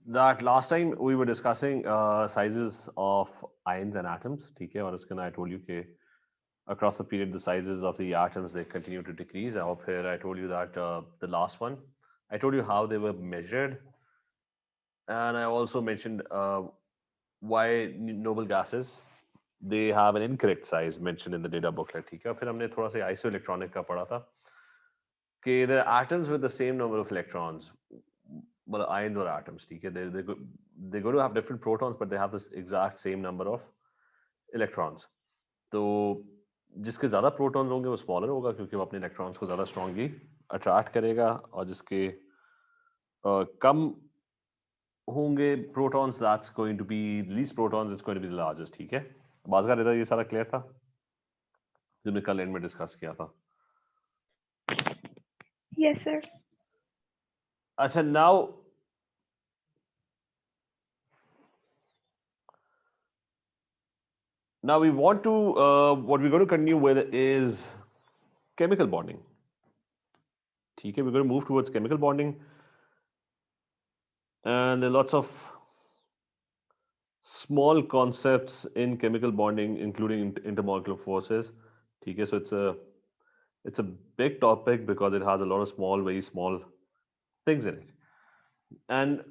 that last time we were discussing sizes of ions and atoms, ठीक है, और उसके अंदर I told you कि across the period the sizes of the atoms they continue to decrease. Up here I told you that the last one, I told you how they were measured, and I also mentioned why noble gases they have an incorrect size mentioned in the data booklet. ठीक है, फिर हमने थोड़ा सा isoelectronic का पढ़ा था कि the atoms with the same number of electrons, well, ions or atoms, ठीक है, they're going to have different protons, but they have this exact same number of electrons. तो जिसके ज़्यादा प्रोटॉन्स होंगे वो स्मॉलर होगा क्योंकि वो अपने इलेक्ट्रॉन्स को ज़्यादा स्ट्रांगली अट्रैक्ट करेगा, और जिसके कम होंगे protons that's going to be least protons it's going to be the largest. ठीक है, बात कर रहा था, ये सारा क्लियर था जो हमने कल एंड में डिस्कस किया था. Yes, sir. अच्छा, now we want to what we're going to continue with is chemical bonding. ठीक है, we're going to move towards chemical bonding, and there are lots of small concepts in chemical bonding, including intermolecular forces. ठीक है, so it's a big topic because it has a lot of small, very small things in it. And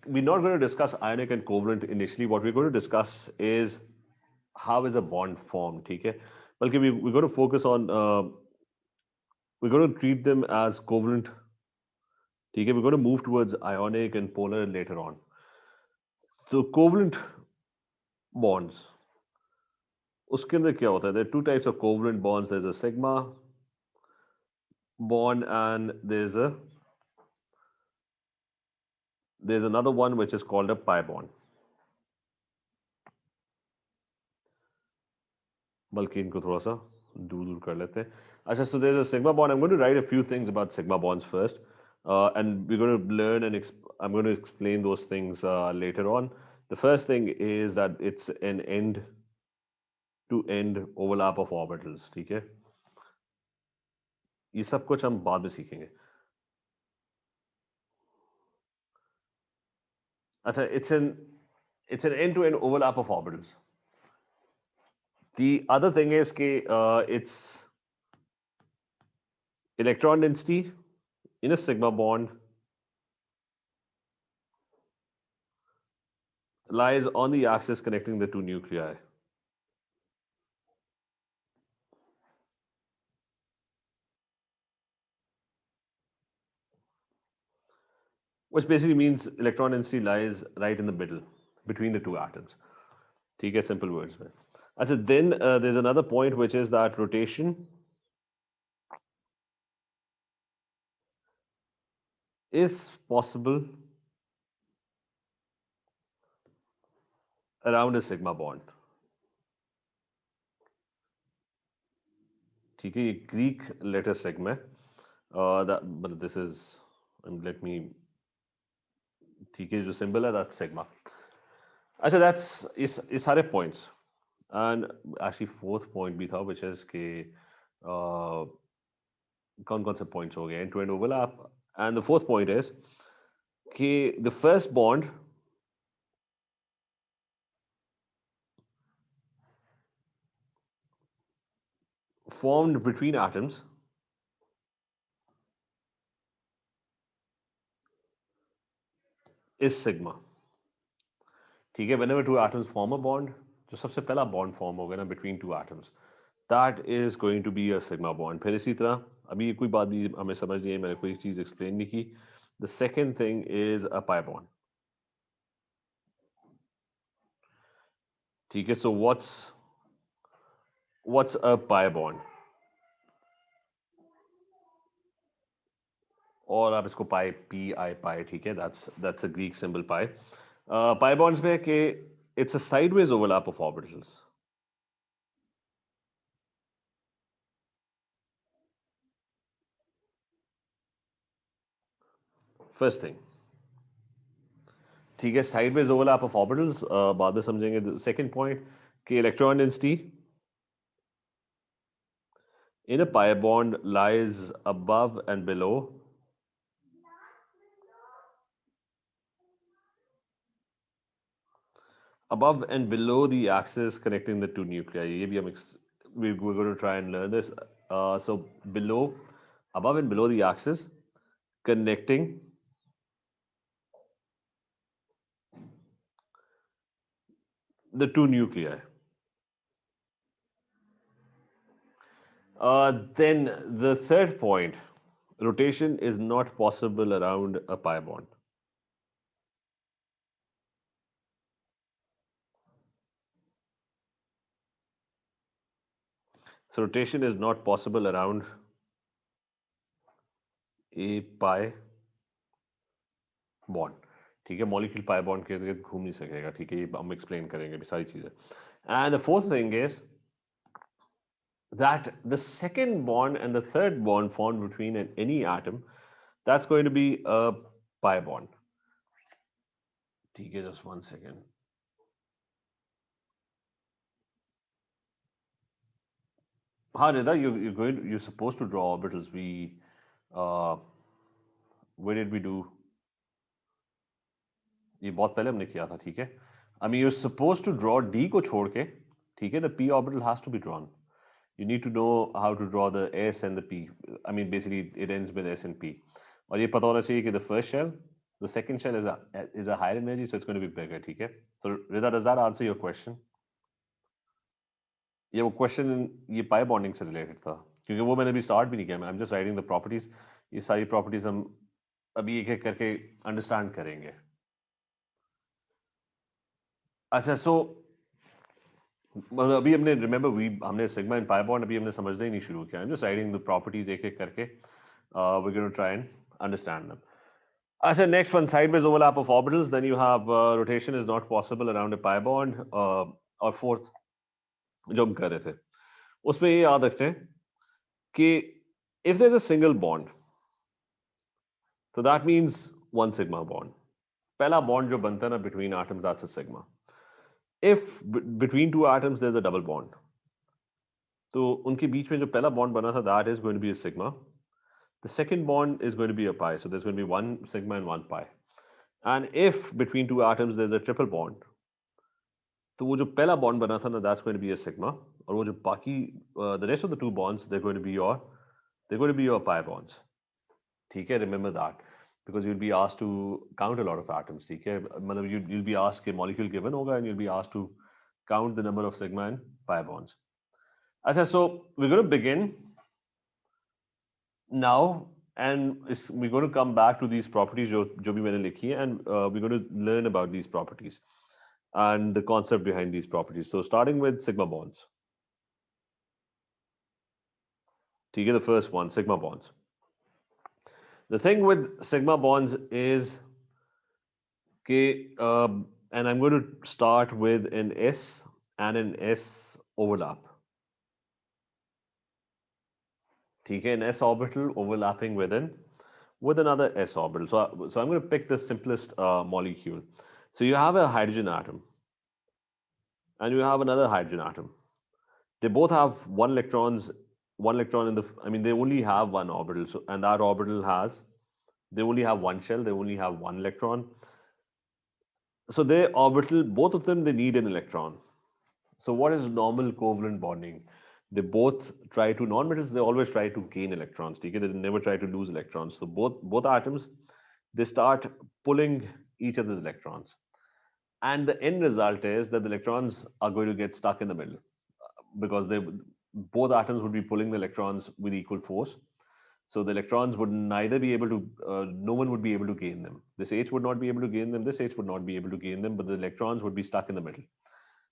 we're not going to discuss ionic and covalent initially. What we're going to discuss is how is a bond formed. ठीक है, बल्कि we're going to focus on we're going to treat them as covalent. ठीक है, we're going to move towards ionic and polar later on. So covalent bonds, उसके अंदर क्या होता है? There are two types of covalent bonds. There's a sigma bond and there's another one which is called a pi bond. बल्कि इनको थोड़ा सा दूर कर लेते हैं. अच्छा, so there's a sigma bond. I'm going to write a few things about sigma bonds first, and we're going to learn and I'm going to explain those things later on. The first thing is that it's an end-to-end overlap of orbitals. ठीक है, ये सब कुछ हम बाद में सीखेंगे. अच्छा, it's an end-to-end overlap of orbitals. The other thing is its electron density in a sigma bond lies on the axis connecting the two nuclei. Which basically means electron density lies right in the middle between the two atoms. ठीक है, simple words में. अच्छा, then there's another point which is that rotation is possible around a sigma bond. ठीक है, ये Greek letter sigma. But this is, let me, ठीक है, जो symbol है that's sigma. अच्छा, that's is सारे points. And actually fourth point भी था which is कि कौन-कौन से points हो गए? End-to-end overlap. And the fourth point is कि the first bond formed between atoms is sigma. ठीक है, whenever two atoms form a bond, जो सबसे पहला bond form होगा ना between two atoms, that is going to be a sigma bond. फिर इसी तरह अभी कोई बात भी हमें समझ नहीं है, मैंने कोई चीज explain नहीं की. The second thing is a pi bond. ठीक है, so what's a pi bond? और आप इसको pi, pi, pi, ठीक है, that's a Greek symbol pi. Pi bonds में कि it's a sideways overlap of orbitals. First thing, ठीक है, sideways overlap of orbitals बाद में समझेंगे. The second point कि electron density in a pi bond lies above and below above and below the axis connecting the two nuclei. ये भी हम we're going to try and learn this. So below, above and below the axis connecting the two nuclei. Then the third point, rotation is not possible around a pi bond. So rotation is not possible around a pi bond. ठीक है, molecule pi bond के इर्द घूम नहीं सकेगा. ठीक है, ये हम explain करेंगे भी सारी चीजें. And the fourth thing is that the second bond and the third bond formed between any atom, that's going to be a pi bond. ठीक है, just one second. हाँ Rida, you're supposed to draw orbitals. Where did we do? ये बहुत पहले हमने किया था. ठीक है, I mean you're supposed to draw D को छोड़ के. ठीक है, the p orbital has to be drawn. You need to know how to draw the S and the P. I mean basically it ends with S and P. और ये पता होना चाहिए कि the first shell, the second shell is a higher energy, so it's going to be bigger. ठीक है, so Rida, does that answer your question? ये वो क्वेश्चन ये पाई बॉन्डिंग से रिलेटेड था, क्योंकि वो मैंने अभी स्टार्ट भी नहीं किया. I am just writing the properties. ये सारी प्रॉपर्टीज हम अभी एक एक करके अंडरस्टैंड करेंगे. अच्छा, सो अभी हमने हमने सिग्मा एंड पाई बॉन्ड अभी हमने समझना ही नहीं शुरू किया. I am just writing the properties एक एक करके. We going to try and understand them. अच्छा, next one, sideways overlap of orbitals. Then you have rotation is not possible around a pi bond. और फोर्थ जो हम कर रहे थे उसमें ये याद रखते हैं कि if there's a single bond, so that means one sigma bond. पहला bond जो बनता है ना between atoms, that's a sigma. If between two atoms there's a double bond, तो उनके बीच में जो पहला bond बना था, that is going to be a sigma. The second bond is going to be a pi, so there's going to be one sigma and one pi. And if between two atoms there's a triple bond, तो वो जो पहला bond बना था ना, that's going to be a sigma. और वो जो बाकी the rest of the two bonds, they're going to be your pi bonds. ठीक है, remember that, because you'll be asked to count a lot of atoms. ठीक है, मतलब you'll be asked a molecule given होगा and you'll be asked to count the number of sigma and pi bonds. अच्छा, so we're going to begin now and we're going to come back to these properties जो भी मैंने लिखी है, and we're going to learn about these properties and the concept behind these properties. So starting with sigma bonds. ठीक है, the first one, sigma bonds. The thing with sigma bonds is and I'm going to start with an S and an S overlap. ठीक है, an S orbital overlapping with another S orbital. So I'm going to pick the simplest molecule. So you have a hydrogen atom and you have another hydrogen atom. They both have one electron in the, I mean they only have one orbital, so, and that orbital they only have one shell, they only have one electron. So they orbital, both of them, they need an electron. So what is normal covalent bonding? They both try to, non-metals, they always try to gain electrons. Okay? They never try to lose electrons. So both atoms, they start pulling each other's electrons. And the end result is that the electrons are going to get stuck in the middle because both atoms would be pulling the electrons with equal force. So the electrons would neither be able to, no one would be able to gain them. This H would not be able to gain them, this H would not be able to gain them, but the electrons would be stuck in the middle.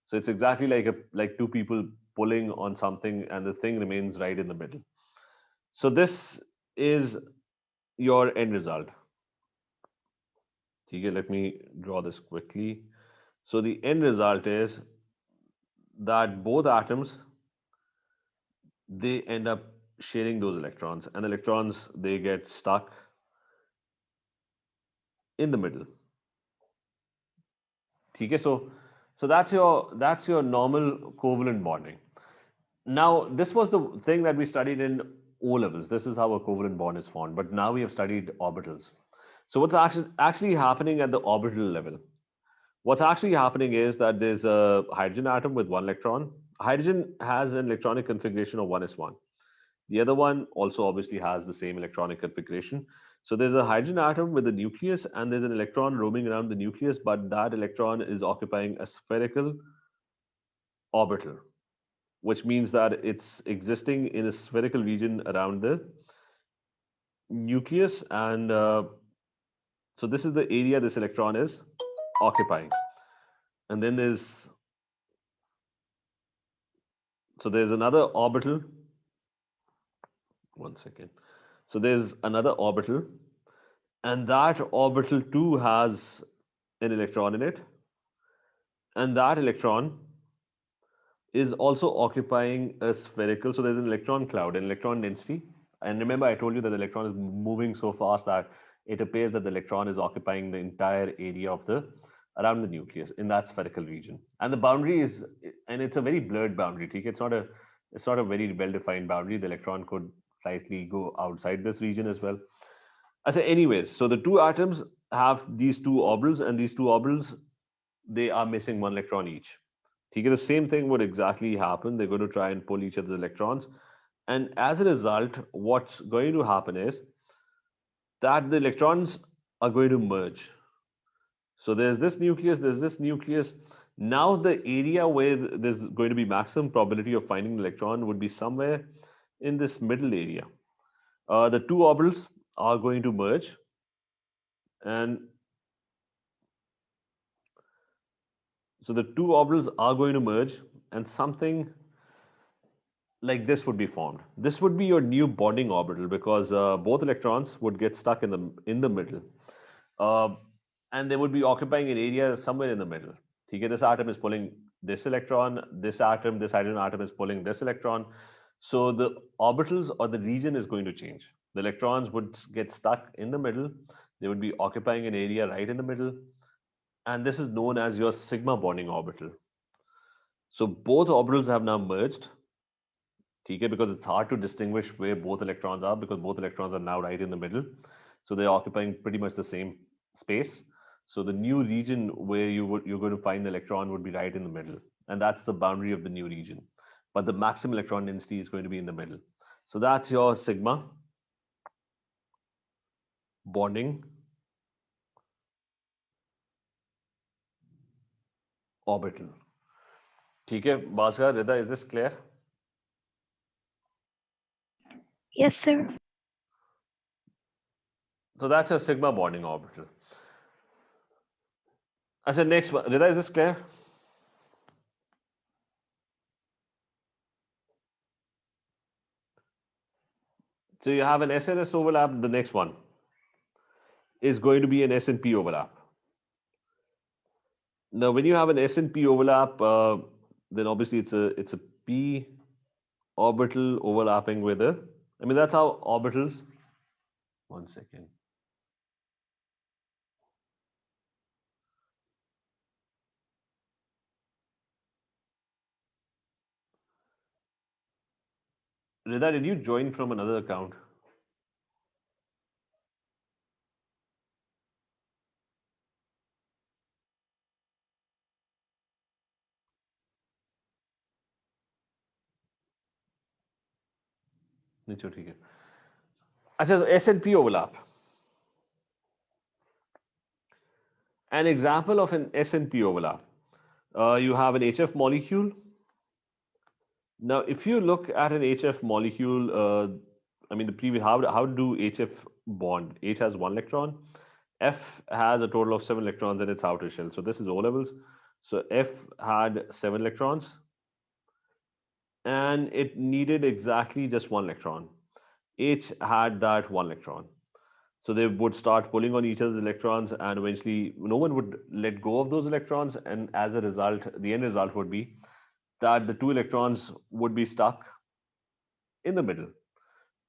So it's exactly like two people pulling on something and the thing remains right in the middle. So this is your end result. Okay, let me draw this quickly. So the end result is that both atoms, they end up sharing those electrons, and electrons, they get stuck in the middle. Okay, so that's your normal covalent bonding. Now this was the thing that we studied in O levels. This is how a covalent bond is formed, but now we have studied orbitals. So what's actually happening at the orbital level? What's actually happening is that there's a hydrogen atom with one electron. Hydrogen has an electronic configuration of 1s1. The other one also obviously has the same electronic configuration. So there's a hydrogen atom with a nucleus, and there's an electron roaming around the nucleus, but that electron is occupying a spherical orbital, which means that it's existing in a spherical region around the nucleus. And so this is the area this electron is occupying. And then there's another orbital. One second. So there's another orbital, and that orbital too has an electron in it, and that electron is also occupying a spherical. So there's an electron cloud, an electron density. And remember, I told you that the electron is moving so fast that it appears that the electron is occupying the entire area of the around the nucleus in that spherical region. And the boundary is, and it's a very blurred boundary. It's not a very well-defined boundary. The electron could slightly go outside this region as well. I say, anyways, so the two atoms have these two orbitals, and these two orbitals, they are missing one electron each. The same thing would exactly happen. They're going to try and pull each other's electrons. And as a result, what's going to happen is that the electrons are going to merge. So there's this nucleus, there's this nucleus. Now the area where there's going to be maximum probability of finding the electron would be somewhere in this middle area. The two orbitals are going to merge, and so the two orbitals are going to merge, and something like this would be formed. This would be your new bonding orbital, because both electrons would get stuck in the middle, uh, and they would be occupying an area somewhere in the middle. This atom is pulling this electron. This hydrogen atom is pulling this electron. So the orbitals or the region is going to change. The electrons would get stuck in the middle. They would be occupying an area right in the middle, and this is known as your sigma bonding orbital. So both orbitals have now merged, because it's hard to distinguish where both electrons are, because both electrons are now right in the middle. So they're occupying pretty much the same space. So the new region where you're going to find the electron would be right in the middle, and that's the boundary of the new region. But the maximum electron density is going to be in the middle. So that's your sigma bonding orbital. Bhaskar, Rida, is this clear? Yes, sir. So that's a sigma bonding orbital. I said next one. Rida, is this clear? So you have an SNS overlap. The next one is going to be an S and P overlap. Now, when you have an S and P overlap, then obviously it's a p orbital overlapping with a. I mean, that's how orbitals. One second. Rida, did you join from another account? नहीं ठीक है. अच्छा, so S and P overlap. An example of an S and P overlap. You have an HF molecule. Now, if you look at an HF molecule, I mean the previous how do HF bond? H has one electron. F has a total of 7 electrons in its outer shell. So this is O levels. So F had 7 electrons, and it needed exactly just one electron. H had that one electron. So they would start pulling on each other's electrons, and eventually no one would let go of those electrons. And as a result, the end result would be that the two electrons would be stuck in the middle.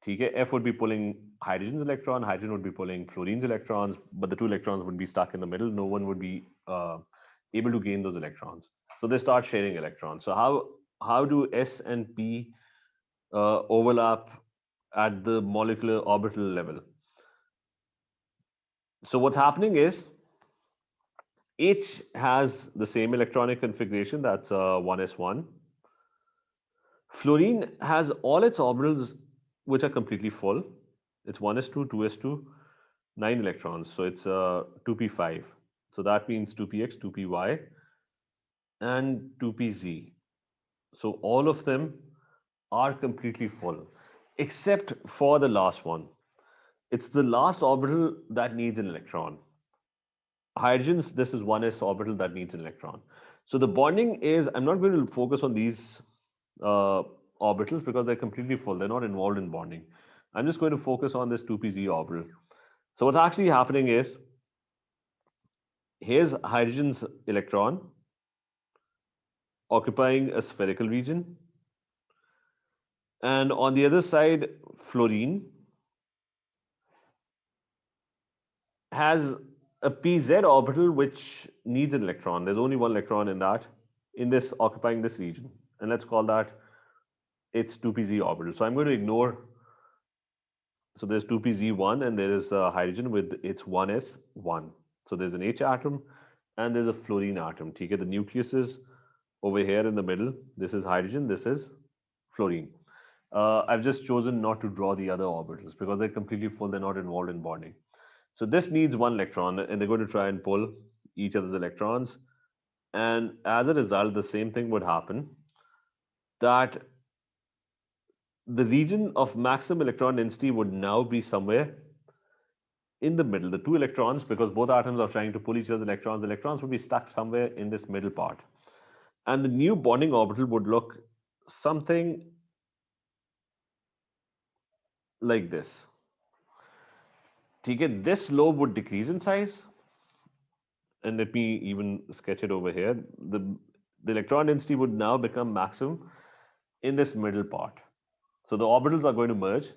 F would be pulling hydrogen's electron, hydrogen would be pulling fluorine's electrons, but the two electrons would be stuck in the middle. No one would be able to gain those electrons. So they start sharing electrons. So how do S and P overlap at the molecular orbital level? So what's happening is H has the same electronic configuration, that's 1s1. Fluorine has all its orbitals which are completely full. It's 1s2, 2s2, 9 electrons. So it's 2p5. So that means 2px, 2py, and 2pz. So all of them are completely full, except for the last one. It's the last orbital that needs an electron. Hydrogens, this is 1s orbital that needs an electron. So the bonding is, I'm not going to focus on these uh, orbitals because they're completely full. They're not involved in bonding. I'm just going to focus on this 2pz orbital. So what's actually happening is, here's hydrogen's electron occupying a spherical region. And on the other side, fluorine has a pz orbital which needs an electron. There's only one electron in that, in this occupying this region. And let's call that its 2pz orbital. So I'm going to ignore, so there's 2pz1 and there is hydrogen with its 1s1. So there's an H atom and there's a fluorine atom. Okay, the nucleus is over here in the middle. This is hydrogen, this is fluorine. I've just chosen not to draw the other orbitals because they're completely full, they're not involved in bonding. So this needs one electron and they're going to try and pull each other's electrons. And as a result, the same thing would happen, that the region of maximum electron density would now be somewhere in the middle. The two electrons, because both atoms are trying to pull each other's electrons, the electrons would be stuck somewhere in this middle part. And the new bonding orbital would look something like this. This lobe would decrease in size. And let me even sketch it over here. The electron density would now become maximum in this middle part. So the orbitals are going to merge.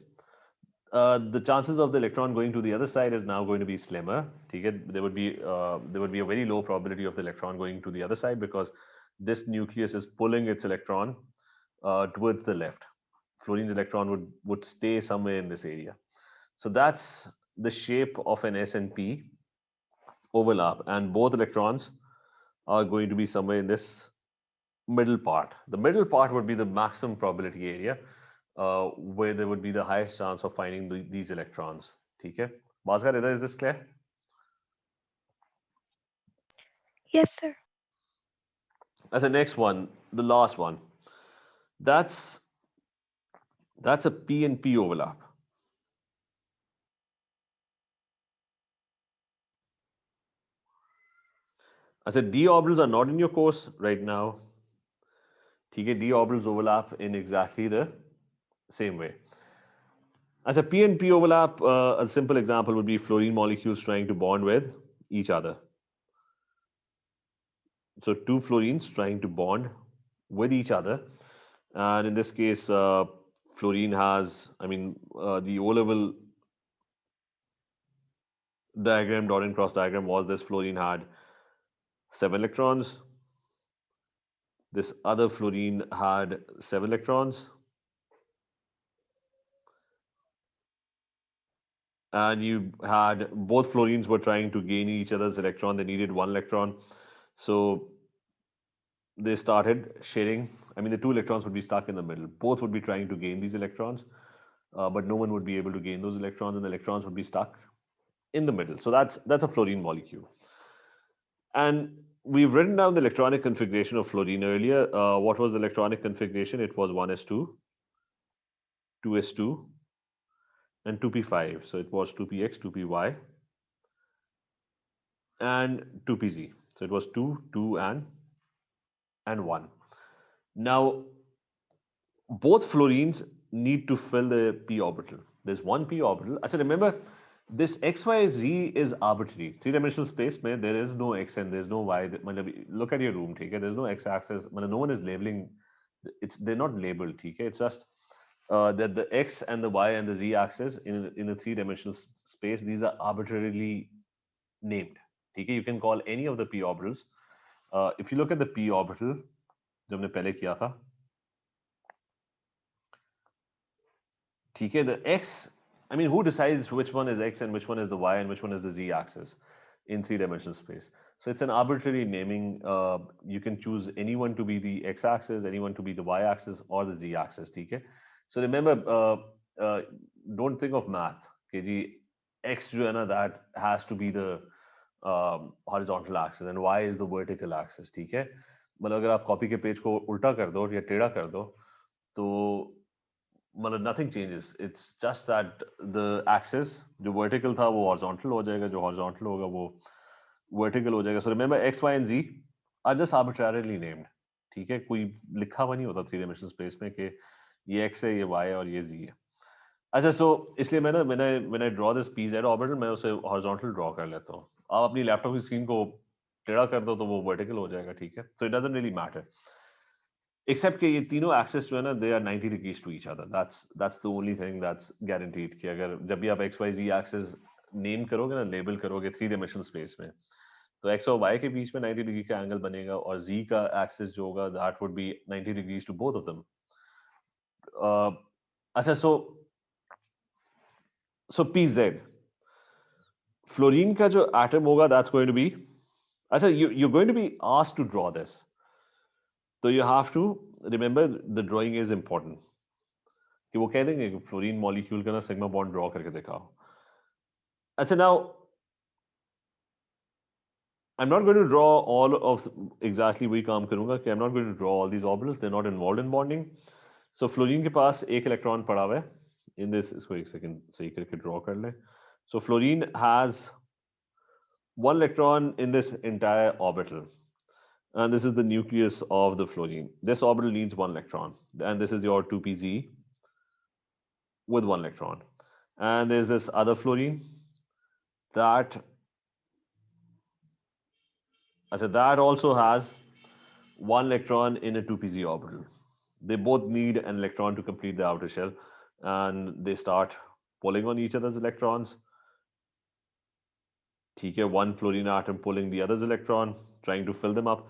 The chances of the electron going to the other side is now going to be slimmer. There would be a very low probability of the electron going to the other side because this nucleus is pulling its electron towards the left. Fluorine's electron would stay somewhere in this area. So that's the shape of an S and P overlap, and both electrons are going to be somewhere in this middle part. The middle part would be the maximum probability area where there would be the highest chance of finding these electrons. Okay, Bhaskar, is this clear? Yes, sir. As the next one, the last one, that's a P and P overlap. I said d orbitals are not in your course right now. Okay, d orbitals overlap in exactly the same way. As a P and P overlap, a simple example would be fluorine molecules trying to bond with each other. So two fluorines trying to bond with each other, and in this case, fluorine has, the O-level diagram, dot and cross diagram was this: fluorine had 7 electrons. This other fluorine had 7 electrons, and you had both fluorines were trying to gain each other's electron. They needed 1 electron, so they started sharing. The two electrons would be stuck in the middle. Both would be trying to gain these electrons, but no one would be able to gain those electrons, and the electrons would be stuck in the middle. So that's a fluorine molecule. And we've written down the electronic configuration of fluorine earlier. What was the electronic configuration? It was 1s2, 2s2, and 2p5. So it was 2px, 2py, and 2pz. So it was 2, 2, and 1. Now, both fluorines need to fill the p orbital. There's one p orbital. So remember, this x, y, z is arbitrary. Three-dimensional space, where there is no x and there's no y. Look at your room, okay? There's no x-axis. No one is labeling. They're not labeled, okay? It's just that the x and the y and the z axis in a three-dimensional space, these are arbitrarily named. Okay? You can call any of the p orbitals. If you look at the p orbital, जो हमने पहले किया था, the x, who decides which one is x and which one is the y and which one is the z axis? in three-dimensional space. So it's an arbitrary naming. You can choose anyone to be the x-axis, anyone to be the y-axis, or the z-axis. Okay. So remember, don't think of math. Okay, x जो है ना, that has to be the horizontal axis and y is the vertical axis. ठीक है. मतलब अगर आप copy के page को उल्टा कर दो या टेढ़ा कर दो तो मतलब nothing changes. It's just that the axis जो vertical था वो horizontal हो जाएगा, जो horizontal होगा वो vertical हो जाएगा. So remember x, y and z are just arbitrarily named. ठीक है, कोई लिखा हुआ नहीं होता थ्री डायमेंशनल स्पेस में कि ये x है, ये y है और ये z है. अच्छा, सो इसलिए मैं ना मैंने draw this P Z orbital, मैं उसे हॉरिजॉन्टल ड्रॉ कर लेता हूँ. आप अपनी लैपटॉप की स्क्रीन को टेढ़ा कर दो तो वो वर्टिकल हो जाएगा. ठीक है, so it doesn't really matter except कि ये तीनों एक्सेस जो है ना, they are 90 degrees to each other. That's the only thing that's guaranteed कि अगर जब भी आप X Y Z axes name करोगे ना, लेबल करोगे थ्री डायमेंशनल स्पेस में, तो एक्स और वाई के बीच में 90 डिग्री का एंगल बनेगा और जी का एक्सेस जो होगा that would be 90 degrees to both of them. अच्छा, सो पी जेड फ्लोरीन का जो एटम होगा दैट्स गोइंग टू बी, अच्छा you going to be asked to draw this, तो you have to remember the drawing is important. कि वो कह देंगे कि फ्लोरीन मॉलिक्यूल का ना सिग्मा बॉन्ड ड्रॉ करके दिखाओ. अच्छा, now I am not going to draw all of exactly वही काम करूंगा कि I am not going to draw all these orbitals, they are not involved in bonding. So fluorine के पास एक इलेक्ट्रॉन पड़ा हुआ है इन दिस, इसको एक सेकंड सही करके ड्रॉ कर लें. So fluorine has one electron in this entire orbital, and this is the nucleus of the fluorine. This orbital needs one electron, and this is your 2pz with one electron. And there's this other fluorine that that also has one electron in a 2pz orbital. They both need an electron to complete the outer shell, and they start pulling on each other's electrons. ठीक है, one fluorine atom pulling the other's electron, trying to fill them up,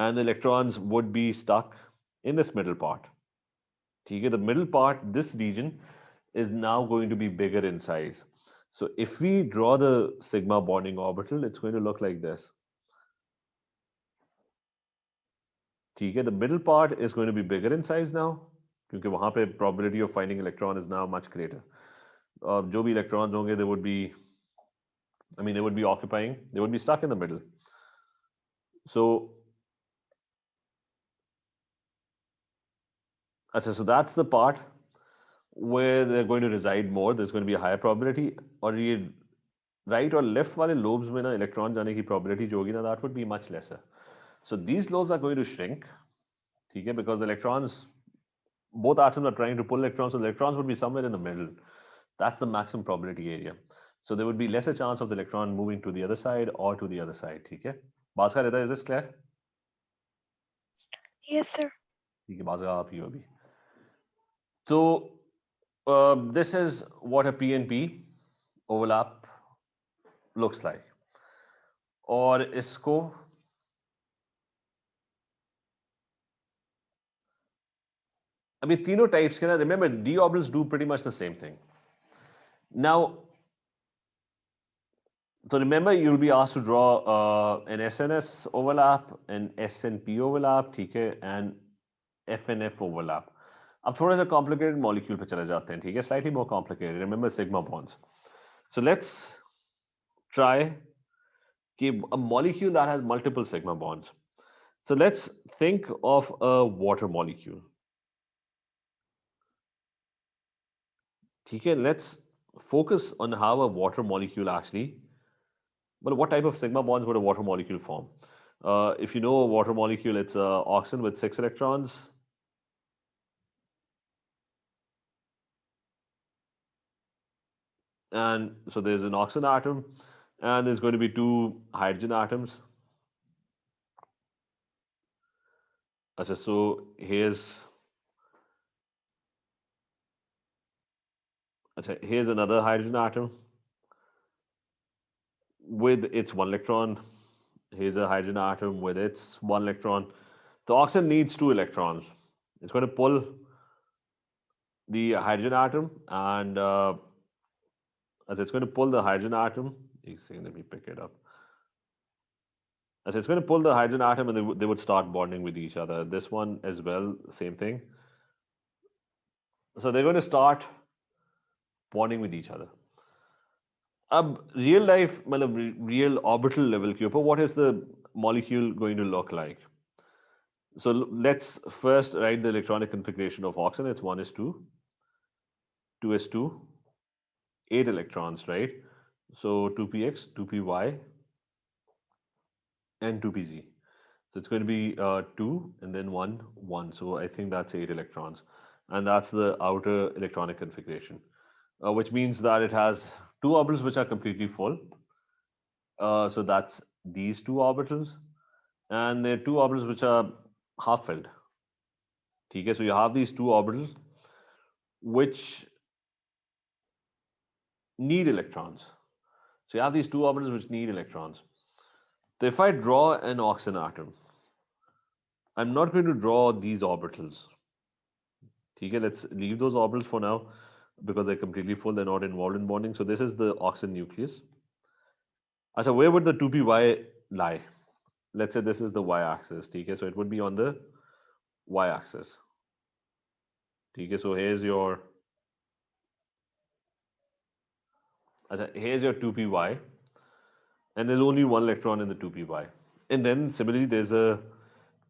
and the electrons would be stuck in this middle part. ठीक है, the middle part, this region, is now going to be bigger in size. So if we draw the sigma bonding orbital, it's going to look like this. ठीक है, the middle part is going to be bigger in size now, क्योंकि वहां पे probability of finding electron is now much greater. जो भी electrons होंगे, they would be, they would be occupying, they would be stuck in the middle. So so that's the part where they're going to reside more. There's going to be a higher probability. और ये right और left वाले lobes में ना electron जाने की probability जो होगी ना, that would be much lesser. So these lobes are going to shrink, ठीक है, because the electrons, both atoms are trying to pull electrons, so the electrons would be somewhere in the middle. That's the maximum probability area. So there would be lesser chance of the electron moving to the other side or to the other side. ठीक है, Bhaskar, is this clear? Yes, sir. ठीक है, Bhaskar, आप ही हो अभी. So this is what a PNP overlap looks like. और इसको अभी तीनों टाइप्स के ना, remember d orbitals do pretty much the same thing. Now, so remember you'll be asked to draw an SNS overlap, an SNP overlap, ठीक है, and FNF overlap. अब थोड़ा सा complicated molecule पे चले जाते हैं, ठीक है, slightly more complicated. Remember sigma bonds. So let's try a molecule that has multiple sigma bonds. So let's think of a water molecule. ठीक है, let's focus on how a water molecule actually, well, what type of sigma bonds would a water molecule form? If you know a water molecule, it's oxygen with 6 electrons. And so there's an oxygen atom, and there's going to be 2 hydrogen atoms. So here's another hydrogen atom with its 1 electron. Here's a hydrogen atom with its 1 electron. The oxygen needs 2 electrons. It's going to pull the hydrogen atom, and as it's going to pull the hydrogen atom, let me pick it up. So it's going to pull the hydrogen atom and they would start bonding with each other. This one as well, same thing. So they're going to start bonding with each other. Real life, real orbital level के ऊपर, what is the molecule going to look like? So let's first write the electronic configuration of oxygen. It's 1s2, 2s2, 8 electrons, right? So 2px, 2py, and 2pz. So it's going to be 2 and then 1, 1. So I think that's 8 electrons. And that's the outer electronic configuration, which means that it has two orbitals which are completely full. So that's these two orbitals. And there are two orbitals which are half filled. Okay, so you have these two orbitals which need electrons. So you have these two orbitals which need electrons. So if I draw an oxygen atom, I'm not going to draw these orbitals. Okay, let's leave those orbitals for now because they're completely full, they're not involved in bonding. So this is the oxygen nucleus. So where would the 2py lie? Let's say this is the y-axis. Okay, so it would be on the y-axis. Okay, so here's your 2py, and there's only one electron in the 2py. And then similarly, there's a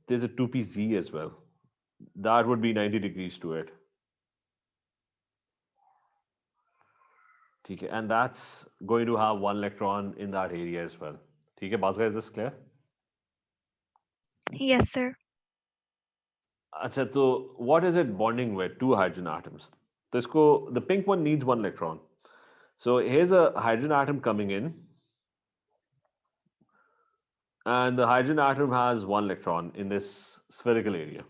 2pz as well. That would be 90 degrees to it. Okay, and that's going to have one electron in that area as well. Okay, Bhaskar, is this clear? Yes, sir. So what is it bonding with? Two hydrogen atoms. The pink one needs one electron. So here's a hydrogen atom coming in, and the hydrogen atom has one electron in this spherical area.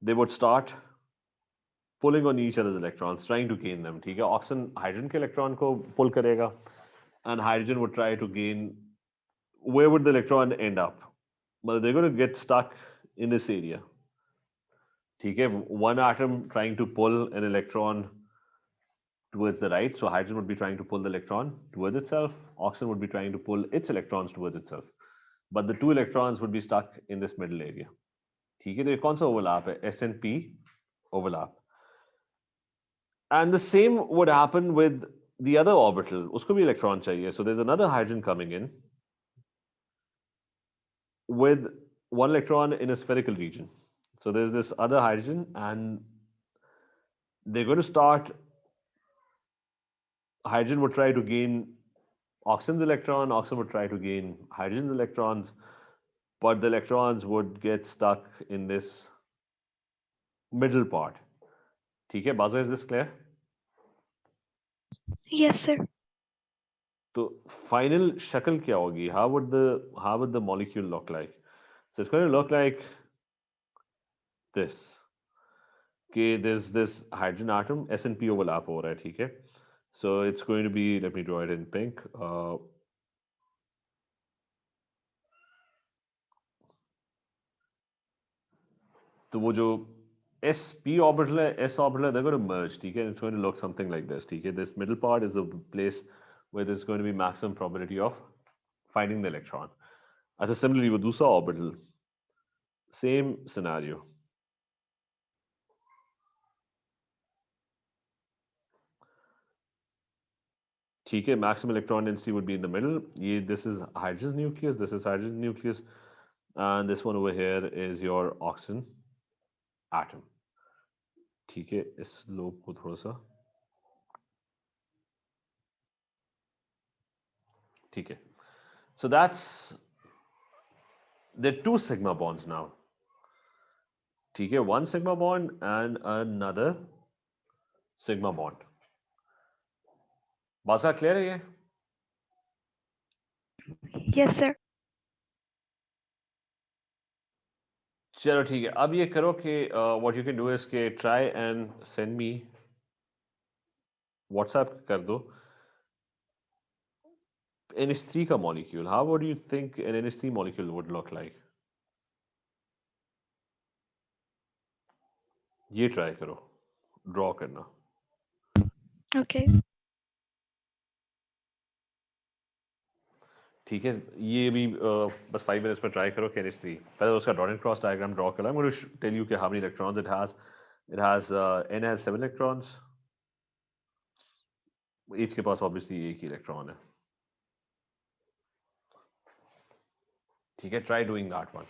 They would start pulling on each other's electrons, trying to gain them. ठीक है, oxygen hydrogen के electron को pull करेगा, and hydrogen would try to gain. Where would the electron end up? Well, they're going to get stuck in this area. ठीक है, one atom trying to pull an electron towards the right, so hydrogen would be trying to pull the electron towards itself. Oxygen would be trying to pull its electrons towards itself, but the two electrons would be stuck in this middle area. ठीक है, तो ये कौन सा overlap है? S and P overlap. And the same would happen with the other orbital. Usko bhi electron chahiye. So there's another hydrogen coming in with one electron in a spherical region. So there's this other hydrogen, and they're going to start. Hydrogen would try to gain oxygen's electron, oxygen would try to gain hydrogen's electrons, but the electrons would get stuck in this middle part. ठीक है, Baza, is this clear? Yes, sir. So final shakal kya hogi? How would the molecule look like? So it's going to look like this. Okay, there's this hydrogen atom, S and P overlap हो रहा है, ठीक है? So it's going to be, let me draw it in pink. तो वो जो sp orbital है, s orbital है, they're going to merge, ठीक है? It's going to look something like this, ठीक है? This middle part is the place where there's going to be maximum probability of finding the electron. अच्छा, similarly वो दूसरा orbital, same scenario. ठीक है, maximum electron density would be in the middle. This is hydrogen nucleus, this is hydrogen nucleus, and this one over here is your oxygen atom. ठीक है, इस lobe को थोड़ा सा, ठीक है. So there are two sigma bonds now. ठीक है, one sigma bond and another sigma bond. बात clear है ये? Yes, sir. चलो ठीक है, अब ये करो कि what you can do is कि try and send me WhatsApp कर दो NH3 का molecule. How would you think an NH3 molecule would look like? ये try करो, draw करना. Okay. ठीक है, ये भी बस 5 मिनट्स में ट्राई करो केमिस्ट्री। पहले उसका dot and cross diagram draw करो। I am going to tell you कि how many electrons it has. N has 7 electrons, each के पास ऑब्वियसली एक ही इलेक्ट्रॉन है। ठीक है, ट्राई डूइंग दैट वन।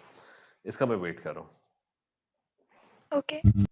इसका मैं वेट कर रहा हूँ। Okay.